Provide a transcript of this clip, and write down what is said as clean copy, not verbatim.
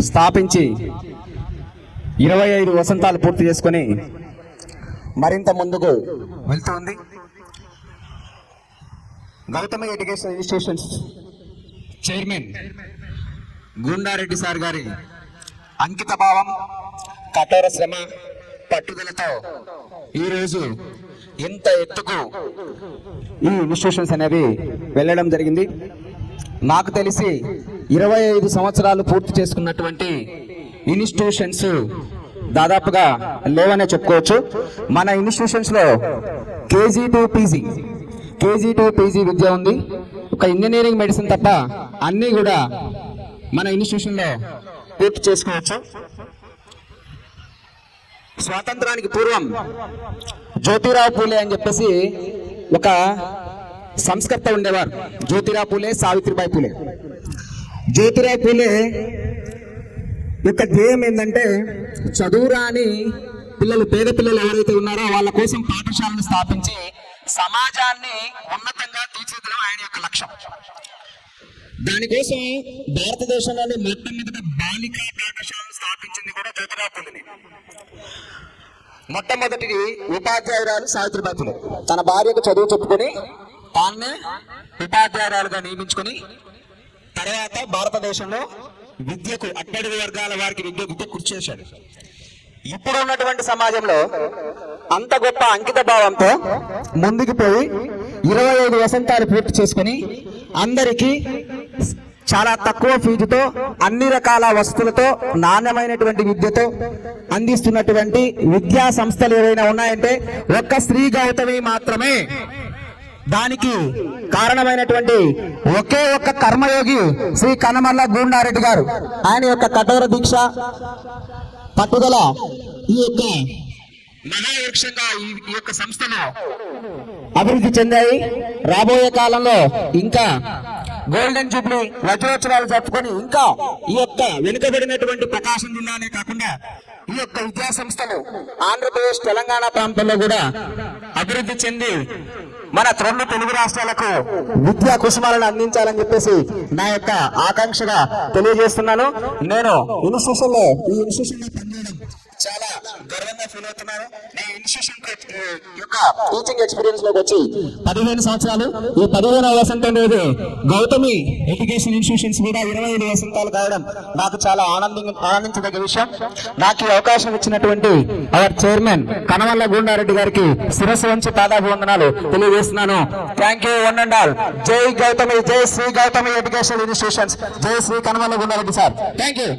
స్థాపించి 25 వసంతాలు పూర్తి చేసుకొని మరింత ముందుకు వెళ్తుంది. Gautami education institutions chairman Gunda Reddy sir గారి అంకిత భావం, కఠోర శ్రమ, పట్టుదలతో ఈరోజు ఇంత ఎత్తుకు ఈ ఇన్స్టిట్యూషన్స్ అనేవి వెళ్ళడం జరిగింది. నాకు తెలిసి 25 సంవత్సరాలు పూర్తి చేసుకున్నటువంటి ఇన్స్టిట్యూషన్స్ దాదాపుగా లేవనే చెప్పుకోవచ్చు. మన ఇన్స్టిట్యూషన్స్లో కేజీ టు పీజీ విద్య ఉంది. ఒక ఇంజనీరింగ్, మెడిసిన్ తప్ప అన్నీ కూడా మన ఇన్స్టిట్యూషన్లో పూర్తి చేసుకోవచ్చు. స్వాతంత్రానికి పూర్వం జ్యోతిరావు పూలే అని చెప్పేసి ఒక సంస్కర్త ఉండేవారు. జ్యోతిరావు పూలే, సావిత్రిబాయి పూలే. జ్యోతిరావు పూలే యొక్క ధ్యేయం ఏంటంటే చదువురాని పిల్లలు, పేద పిల్లలు ఎవరైతే ఉన్నారో వాళ్ళ కోసం పాఠశాలను స్థాపించి సమాజాన్ని ఉన్నతంగా తీర్చిదిద్దడం ఆయన యొక్క లక్ష్యం. దానికోసం భారతదేశంలోని మొట్టమొదటి బాలికా పాఠశాలను స్థాపించింది కూడా జ్యోతిరావు పూలేని. మొట్టమొదటి ఉపాధ్యాయురాలు సావిత్రిబాయి పూలే. తన భార్యకు చదువు చెప్పుకొని తాన్నే ఉపాధ్యాయురాలుగా నియమించుకొని తర్వాత భారతదేశంలో విద్యకు, అట్టడుగు వర్గాల వారికి విద్యకు కృషి చేశాడు. ఇప్పుడు ఉన్నటువంటి సమాజంలో అంత గొప్ప అంకిత భావంతో ముందుకు పోయి 25 వసంతాలు పూర్తి చేసుకుని అందరికీ చాలా తక్కువ ఫీజుతో, అన్ని రకాల వసతులతో, నాణ్యమైనటువంటి విద్యతో అందిస్తున్నటువంటి విద్యా సంస్థలు ఏవైనా ఉన్నాయంటే ఒక్క శ్రీ గౌతమి మాత్రమే. దానికి కారణమైనటువంటి ఒకే ఒక్క కర్మయోగి శ్రీ కనమల్ల గుండారెడ్డి గారు. ఆయన యొక్క కఠోర దీక్ష, పట్టుదల ఈ యొక్క మహావృక్షంగా ఈ యొక్క సంస్థను అభివృద్ధి చెందాయి. రాబోయే కాలంలో ఇంకా గోల్డెన్ జూబ్లీ వజ్రోత్సవాలు జరుపుకొని ఇంకా ఈ యొక్క వెనుకబడినటువంటి ప్రకాశం జిల్లానే కాకుండా ఈ యొక్క విద్యా సంస్థలు ఆంధ్రప్రదేశ్, తెలంగాణ ప్రాంతంలో కూడా అభివృద్ధి చెంది మన 2 తెలుగు రాష్ట్రాలకు విద్యా కుసుమాలను అందించాలని చెప్పేసి నా యొక్క ఆకాంక్షగా తెలియజేస్తున్నాను. నేను ఈ ఇన్స్టిట్యూషన్లో పనిచేయడం చాలా గర్వంగా ఫీల్ అవుతున్నాను. నేను ఇన్స్టిట్యూషన్ యొక్క టీచింగ్ ఎక్స్పీరియన్స్ లోకి వచ్చి 15 సంవత్సరాలు. ఈ 15వ వసంతం రోజు గౌతమి ఎడ్యుకేషన్ ఇన్స్టిట్యూషన్స్ కూడా 25 వసంతాలు కావడం నాకు చాలా ఆనందించదగ్గ విషయం. నాకు ఈ అవకాశం ఇచ్చినటువంటి అవర్ చైర్మన్ కనమల్ల గుండారెడ్డి గారికి శిరస్సు వంచి పాదాభివందనాలు తెలియజేస్తున్నాను. Thank you one and all. జై గౌతమి, జై శ్రీ గౌతమి ఎడ్యుకేషన్ ఇన్స్టిట్యూషన్స్, జై Shri Kanamalla Gundareddy sir. Thank you.